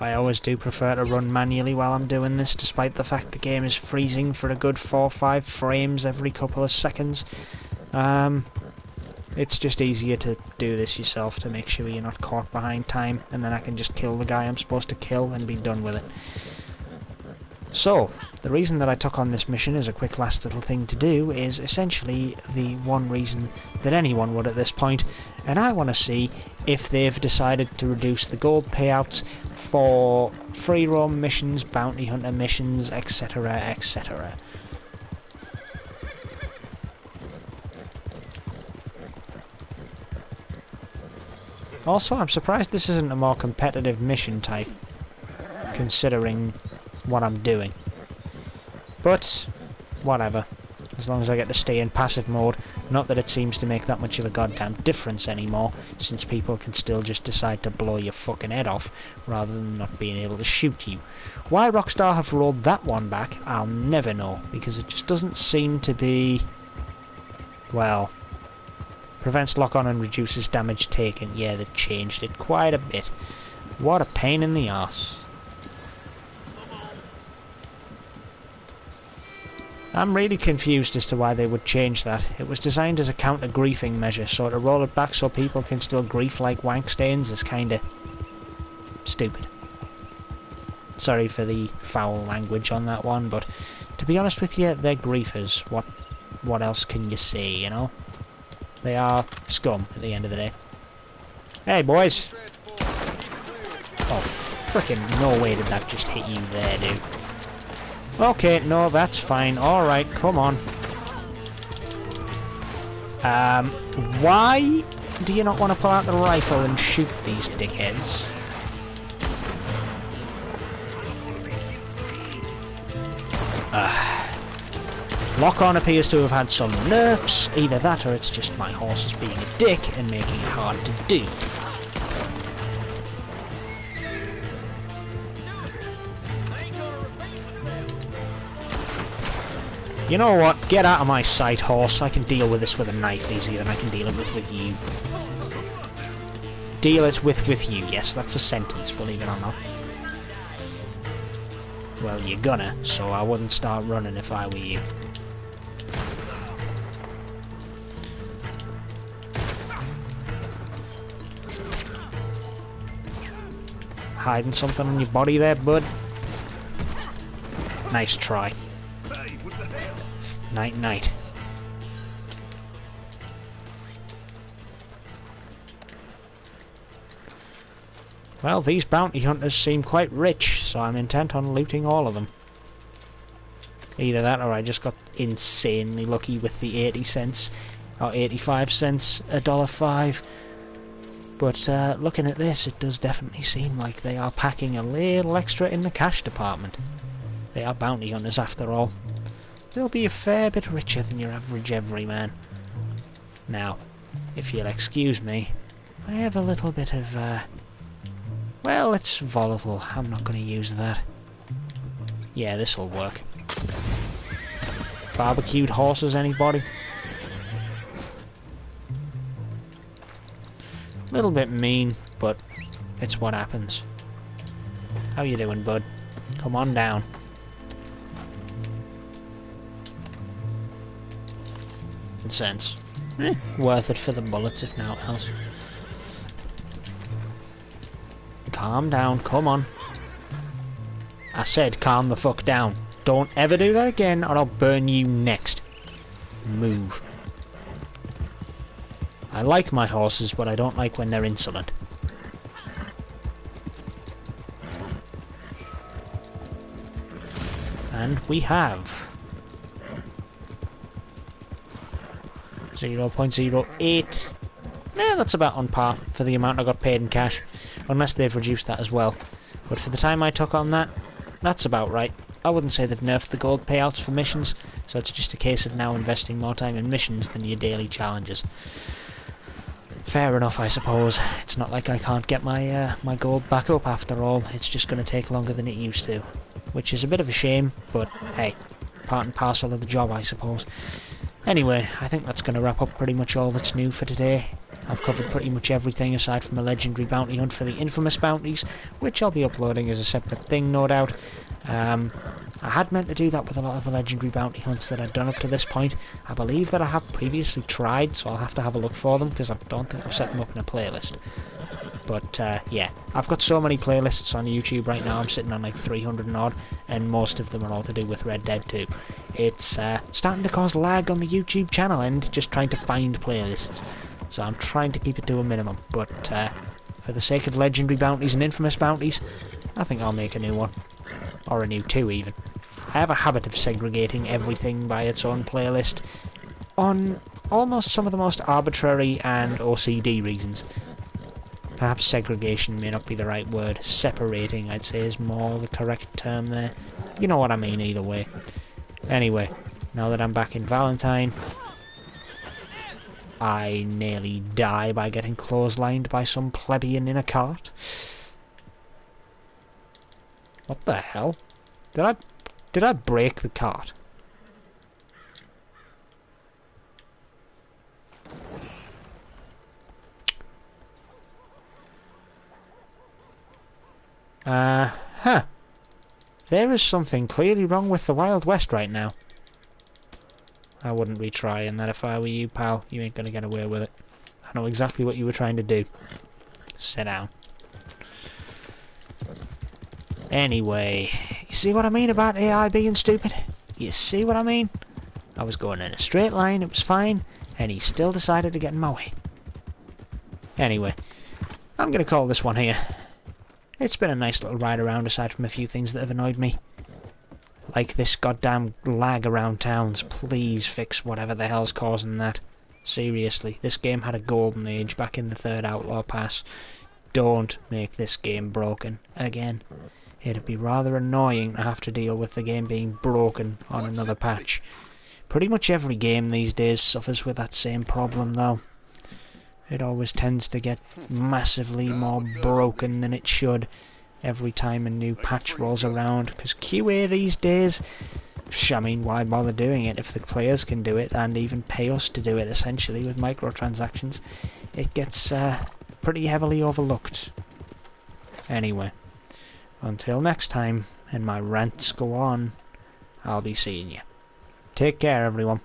I always do prefer to run manually while I'm doing this, despite the fact the game is freezing for a good 4 or 5 frames every couple of seconds. It's just easier to do this yourself to make sure you're not caught behind time, and then I can just kill the guy I'm supposed to kill and be done with it. So, the reason that I took on this mission as a quick last little thing to do is essentially the one reason that anyone would at this point, and I want to see if they've decided to reduce the gold payouts for free roam missions, bounty hunter missions, etc, etc. Also, I'm surprised this isn't a more competitive mission type, considering what I'm doing. But, whatever. As long as I get to stay in passive mode. Not that it seems to make that much of a goddamn difference anymore, since people can still just decide to blow your fucking head off, rather than not being able to shoot you. Why Rockstar have rolled that one back, I'll never know, because it just doesn't seem to be... well... prevents lock-on and reduces damage taken. Yeah, they've changed it quite a bit. What a pain in the arse. I'm really confused as to why they would change that. It was designed as a counter-griefing measure, so to roll it back so people can still grief like wankstains is kinda... stupid. Sorry for the foul language on that one, but to be honest with you, they're griefers. What else can you say, you know? They are scum at the end of the day. Hey, boys! Oh, frickin' no way did that just hit you there, dude. Okay, no, that's fine. Alright, come on. Why do you not want to pull out the rifle and shoot these dickheads? Lock-on appears to have had some nerfs. Either that or it's just my horse is being a dick and making it hard to do. You know what? Get out of my sight, horse. I can deal with this with a knife easier than I can deal it with you. Deal it with you. Yes, that's a sentence, believe it or not. Well, you're gonna, so I wouldn't start running if I were you. Hiding something on your body there, bud? Nice try. Night, night. Well, these bounty hunters seem quite rich, so I'm intent on looting all of them. Either that or I just got insanely lucky with the 80 cents or 85 cents, $1.05. But looking at this, it does definitely seem like they are packing a little extra in the cash department. They are bounty hunters after all. They'll be a fair bit richer than your average everyman. Now, if you'll excuse me, I have a little bit of, well, it's volatile. I'm not going to use that. Yeah, this'll work. Barbecued horses, anybody? Little bit mean, but it's what happens. How you doing, bud? Come on down. Sense. Worth it for the bullets, if now else. Calm down, come on. I said calm the fuck down. Don't ever do that again or I'll burn you next. Move. I like my horses, but I don't like when they're insolent. And we have 0.08. Yeah, that's about on par for the amount I got paid in cash, unless they've reduced that as well. But for the time I took on that, that's about right. I wouldn't say they've nerfed the gold payouts for missions, so it's just a case of now investing more time in missions than your daily challenges. Fair enough, I suppose. It's not like I can't get my my gold back up after all. It's just going to take longer than it used to, which is a bit of a shame, but hey, part and parcel of the job, I suppose. Anyway, I think that's going to wrap up pretty much all that's new for today. I've covered pretty much everything aside from a legendary bounty hunt for the infamous bounties, which I'll be uploading as a separate thing, no doubt. I had meant to do that with a lot of the legendary bounty hunts that I've done up to this point. I believe that I have previously tried, so I'll have to have a look for them, because I don't think I've set them up in a playlist. But yeah, I've got so many playlists on YouTube right now, I'm sitting on like 300 and odd, and most of them are all to do with Red Dead 2. It's starting to cause lag on the YouTube channel and just trying to find playlists. So I'm trying to keep it to a minimum, but for the sake of legendary bounties and infamous bounties, I think I'll make a new one. Or a new two even. I have a habit of segregating everything by its own playlist on almost some of the most arbitrary and OCD reasons. Perhaps segregation may not be the right word. Separating, I'd say, is more the correct term there. You know what I mean either way. Anyway, now that I'm back in Valentine, I nearly die by getting clotheslined by some plebeian in a cart. What the hell? Did I break the cart? Huh. There is something clearly wrong with the Wild West right now. I wouldn't be trying that if I were you, pal. You ain't gonna get away with it. I know exactly what you were trying to do. Sit down. Anyway, you see what I mean about AI being stupid? You see what I mean? I was going in a straight line, it was fine, and he still decided to get in my way. Anyway, I'm gonna call this one here. It's been a nice little ride around aside from a few things that have annoyed me. Like this goddamn lag around towns. Please fix whatever the hell's causing that. Seriously, this game had a golden age back in the 3rd Outlaw Pass. Don't make this game broken again. It'd be rather annoying to have to deal with the game being broken on another patch. Pretty much every game these days suffers with that same problem though. It always tends to get massively more broken than it should every time a new patch rolls around, because QA these days, I mean, why bother doing it if the players can do it and even pay us to do it essentially with microtransactions? It gets pretty heavily overlooked. Anyway, until next time, and my rants go on, I'll be seeing you. Take care, everyone.